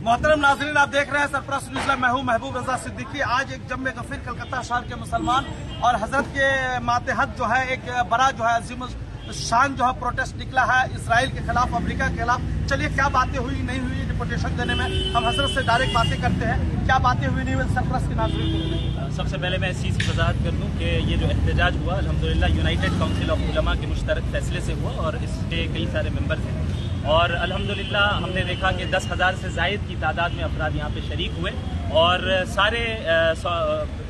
मोहतरम नाज़रीन, आप देख रहे हैं सरप्राइज न्यूज़ में मैं हूं महबूब रजा सिद्दीकी। आज एक जम्मे गफीर कलकत्ता शहर के मुसलमान और हजरत के मातहत जो है एक बड़ा जो है अजीम शान जो है प्रोटेस्ट निकला है इसराइल के खिलाफ, अमेरिका के खिलाफ। चलिए क्या बातें हुई नहीं हुई डिपोटेशन देने में, हम हजरत से डायरेक्ट बातें करते हैं। क्या बातें हुई नहीं हुई सरप्राइज के नाज़रीन? सबसे पहले मैं इस चीज़ की वजाहत कर दूं कि ये जो एहतजाज हुआ अल्हम्दुलिल्लाह यूनाइटेड काउंसिल ऑफ उलमा के मुश्तरक फैसले से हुआ और इसके कई सारे मेंबर थे और अल्हम्दुलिल्लाह हमने देखा कि 10,000 से ज़ायद की तादाद में अफराद यहाँ पे शरीक हुए और सारे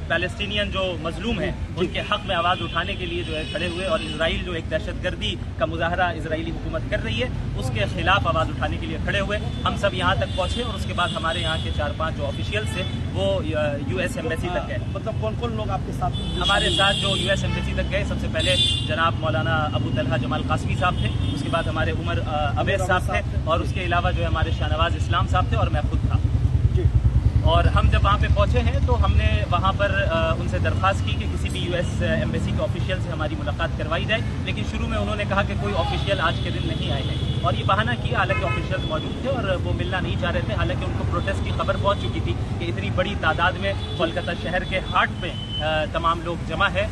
पैलेस्टीनियन जो मजलूम हैं उनके हक़ में आवाज़ उठाने के लिए जो है खड़े हुए और इसराइल जो एक दहशतगर्दी का मुजाहरा इसराइली हुकूमत कर रही है उसके खिलाफ आवाज़ उठाने के लिए खड़े हुए। हम सब यहाँ तक पहुँचे और उसके बाद हमारे यहाँ के 4-5 जो ऑफिशियल्स थे वो US एम्बेसी तक गए। मतलब कौन कौन लोग आपके साथ? हमारे साथ जो US एम्बेसी तक गए, सबसे पहले जनाब मौलाना अबू तलहा जमाल कासमी साहब थे, उसके बाद हमारे उमर अवैस साहब थे और उसके अलावा जो है हमारे शाहनवाज इस्लाम साहब थे और मैं खुद था। और हम जब वहाँ पे पहुँचे हैं तो हमने वहाँ पर उनसे दरख्वास्त की कि किसी भी US एम्बेसी के ऑफिशियल से हमारी मुलाकात करवाई जाए, लेकिन शुरू में उन्होंने कहा कि कोई ऑफिशियल आज के दिन नहीं आए हैं और ये बहाना किया। हालांकि ऑफिशियल मौजूद थे और वो मिलना नहीं चाह रहे थे, हालांकि उनको प्रोटेस्ट की खबर पहुँच चुकी थी कि इतनी बड़ी तादाद में कोलकाता शहर के हाट में तमाम लोग जमा है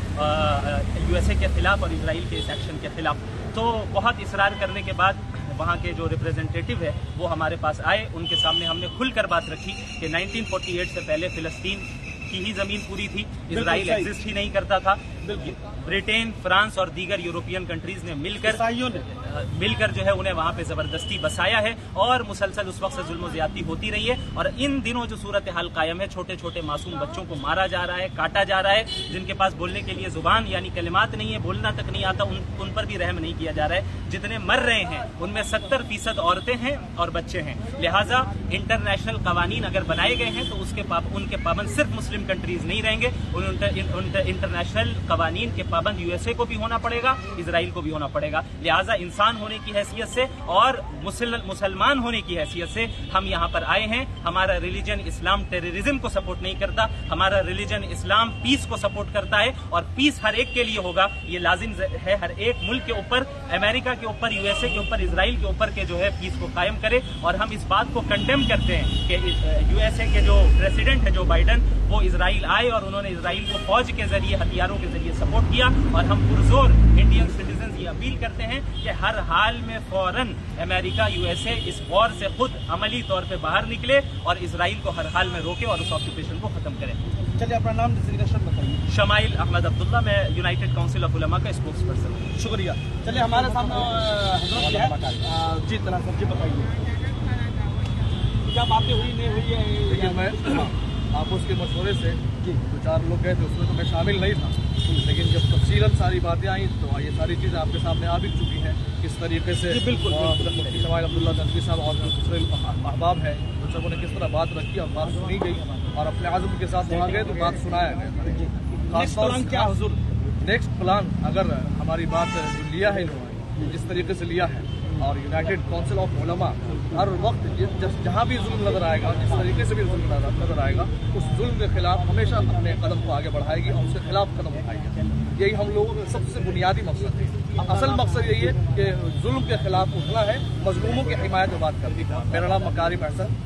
USA के खिलाफ और इसराइल के इस एक्शन के खिलाफ। तो बहुत इसरार करने के बाद वहाँ के जो रिप्रेजेंटेटिव है वो हमारे पास आए, उनके सामने हमने खुलकर बात रखी कि 1948 से पहले फिलिस्तीन की ही जमीन पूरी थी, इसराइल एग्जिस्ट ही नहीं करता था। ब्रिटेन, फ्रांस और दीगर यूरोपियन कंट्रीज ने मिलकर जो है उन्हें वहां पे जबरदस्ती बसाया है और मुसलसल उस वक्त से जुल्म ज्यादती होती रही है। और इन दिनों जो सूरत हाल कायम है, छोटे छोटे मासूम बच्चों को मारा जा रहा है, काटा जा रहा है, जिनके पास बोलने के लिए जुबान यानी कलिमात नहीं है, बोलना तक नहीं आता, उन पर भी रहम नहीं किया जा रहा है। जितने मर रहे हैं उनमें 70% औरतें हैं और बच्चे हैं। लिहाजा इंटरनेशनल कवानीन अगर बनाए गए हैं तो उनके पाबंद सिर्फ मुस्लिम कंट्रीज नहीं रहेंगे, इंटरनेशनल कवानीन के पाबंद USA को भी होना पड़ेगा, इसराइल को भी होना पड़ेगा। लिहाजा इंसान होने की हैसियत से और मुसलमान होने की हैसियत से हम यहाँ पर आए हैं। हमारा रिलीजन इस्लाम टेररिज्म को सपोर्ट नहीं करता, हमारा रिलीजन इस्लाम पीस को सपोर्ट करता है और पीस हर एक के लिए होगा। ये लाजिम है हर एक मुल्क के ऊपर, अमेरिका के ऊपर, USA के ऊपर, इसराइल के ऊपर के जो है पीस को कायम करे। और हम इस बात को कंडेम करते हैं कि USA के जो प्रेसिडेंट है जो बाइडन, वो इसराइल आए और उन्होंने इसराइल को फौज के जरिए, हथियारों के जरिए सपोर्ट किया। और हम पुरजोर इंडियन सिटीजन ये अपील करते हैं कि हर हाल में फौरन अमेरिका, USA इस वॉर से खुद अमली तौर पे बाहर निकले और इसराइल को हर हाल में रोके और उस ऑक्यूपेशन को खत्म करें। चलिए अपना नाम डिजिग्नेशन बताइए। शमाइल अहमद अब्दुल्ला, मैं यूनाइटेड काउंसिल ऑफ उलमा का स्पोक्स पर्सन हूँ। शुक्रिया। चलिए हमारे सामने जी तला सर जी बताइए क्या बातें हुई नहीं हुई है? देखिए मैं आप उसके मशवरे से जो 4 लोग गए थे उसमें तो मैं शामिल नहीं था, लेकिन जब तफसीलन सारी बातें आई तो ये सारी चीज़ें आपके सामने आ भी चुकी हैं किस तरीके से मुफ्ती शमाइल अब्दुल्ला नदवी साहब और जो दूसरे अहबाब हैं उन सबों ने किस तरह बात रखी और बात सुनी गई और अपने आज़म के साथ वहाँ गए तो बात सुनाया गया। खासतौर से क्या हुजूर नेक्स्ट प्लान अगर हमारी बात जो लिया है इन्होंने जिस तरीके से लिया है और यूनाइटेड काउंसिल ऑफ उलमा हर वक्त जहाँ भी जुल्म नजर आएगा, जिस तरीके से भी जुल्म नजर आएगा, उस जुल्म के खिलाफ हमेशा अपने कदम को आगे बढ़ाएगी और उसके खिलाफ कदम उठाएगी। यही हम लोगों का सबसे बुनियादी मकसद है। असल मकसद यही है कि जुल्म के खिलाफ उठना है, मजलूमों की हिमायत में बात करती है। मेरा नाम मकारिम अहसन।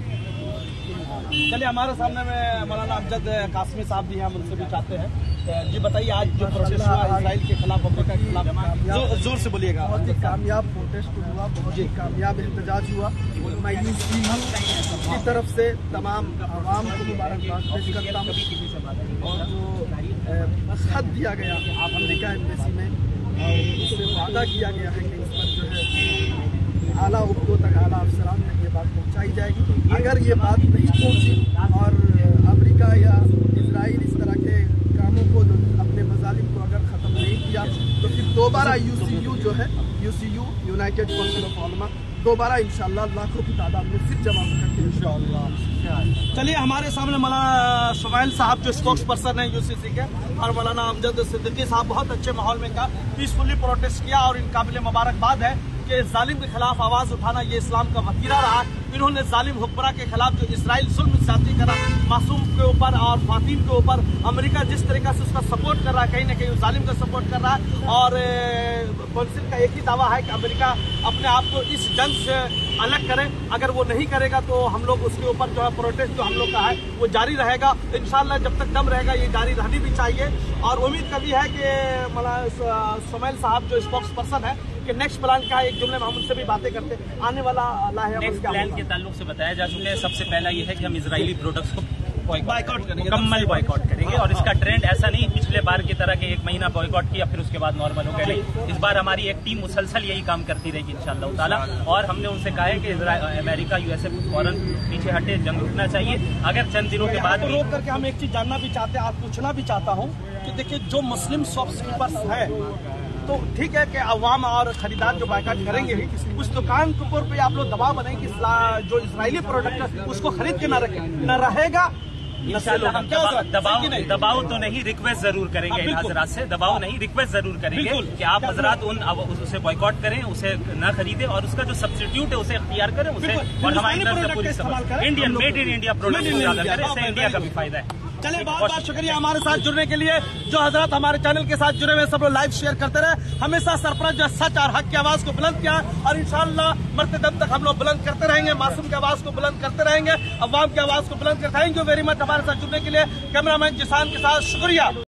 चलिए हमारे सामने में मौलाना अमजद कासमी साहब भी हैं, हम उनसे भी चाहते हैं। जी बताइए आज जो प्रोटेस्ट हुआ इसराइल के खिलाफ, अमेरिका के खिलाफ, जोर से बोलिएगा। बहुत ही कामयाब प्रोटेस्ट हुआ, बहुत ही कामयाब एहतजाज हुआ। मैं UCU की तरफ से तमाम आवाम को मुबारकबाद पेश करता हूँ और जो खत दिया गया अमेरिका एम्बेसी में और उससे वादा किया गया है कि इस पर जो है आला उद्योगों तक, आला अफसरान तक ये बात पहुँचाई जाएगी। अगर ये बात नहीं पहुँची और अमेरिका या इसराइल इस तरह के कामों को, अपने मजालिम को अगर ख़त्म नहीं किया तो फिर दोबारा UCU जो है, UCU यूनाइटेड काउंसिल ऑफ उलमा दोबारा इंशाअल्लाह लाखों की तादाद में फिर जमा होकर इंशाअल्लाह। चलिए हमारे सामने मौलाना शमाइल साहब जो स्पोक्स पर्सन है UCC के और मौलाना अमजद सिद्दीकी साहब बहुत अच्छे माहौल में का पीसफुली प्रोटेस्ट किया और इन काबिल मुबारकबाद है कि जालिम के खिलाफ आवाज़ उठाना ये इस्लाम का वतीरा रहा। इन्होंने जालिम हुक्मरां के खिलाफ जो इसराइल जुल्म ज्यादती करा मासूम के ऊपर और ख्वातीन के ऊपर, अमेरिका जिस तरीके से उसका सपोर्ट कर रहा है, कहीं ना कहीं जालिम का सपोर्ट कर रहा है। और कौंसिल का एक ही दावा है कि अमेरिका अपने आप को इस जंग से अलग करे। अगर वो नहीं करेगा तो हम लोग उसके ऊपर जो है प्रोटेस्ट जो हम लोग का है वो जारी रहेगा। तो इंशाल्लाह जब तक दम रहेगा ये जारी रहनी भी चाहिए। और उम्मीद कभी है कि सुमैल साहब जो स्पोक्स पर्सन है कि नेक्स्ट प्लान क्या है, एक जुमले में हम उनसे भी बातें करते आने वाला नेक्स्ट प्लान के ताल्लुक से बताया जा चुका है। सबसे पहला ये है कि हम इजरायली प्रोडक्ट्स को बॉयकॉट करेंगे, मुकम्मल बॉयकॉट करेंगे। और इसका ट्रेंड ऐसा नहीं पिछले बार की तरह कि एक महीना बॉयकॉट किया फिर उसके बाद नॉर्मल हो गया, नहीं। इस बार हमारी एक टीम मुसलसल यही काम करती रहेगी इंशाअल्लाह ताला। और हमने उनसे कहा है कि अमेरिका यूएसए फौरन पीछे हटे, जंग रुकना चाहिए। अगर चंद दिनों के बाद रोक करके हम एक चीज जानना भी चाहते हैं, आप पूछना भी चाहता हूँ कि देखिए जो मुस्लिम शॉपकीपर्स है तो ठीक है कि अवाम और खरीदार जो बाइकाट करेंगे ही, उस दुकान के ऊपर पे आप लोग दबाव बनाएं कि जो इजरायली प्रोडक्ट है उसको खरीद के न रहेगा। दबाव तो नहीं, रिक्वेस्ट जरूर करेंगे इन हजरात से, दबाव नहीं रिक्वेस्ट जरूर करेंगे कि आप हजरात उसे बॉयकॉट करें, उसे न खरीदें और उसका जो सब्स्टिट्यूट है उसे इख्तियार करें उसे। और हमारी तरफ से पूरी समझ Indian made in India product इस्तेमाल करें, इससे इंडिया का भी फायदा है। चलिए बहुत बहुत शुक्रिया हमारे साथ जुड़ने के लिए। जो हजरत हमारे चैनल के साथ जुड़े हुए सब लोग लाइव शेयर करते रहे। हमेशा सरपंच जो सच और हक की आवाज को बुलंद किया और इंशाअल्लाह मरते दम तक हम लोग बुलंद करते रहेंगे, मासूम की आवाज को बुलंद करते रहेंगे, अवाम की आवाज को बुलंद करते। थैंक यू वेरी मच हमारे साथ जुड़ने के लिए। कैमरामैन जिसान के साथ शुक्रिया।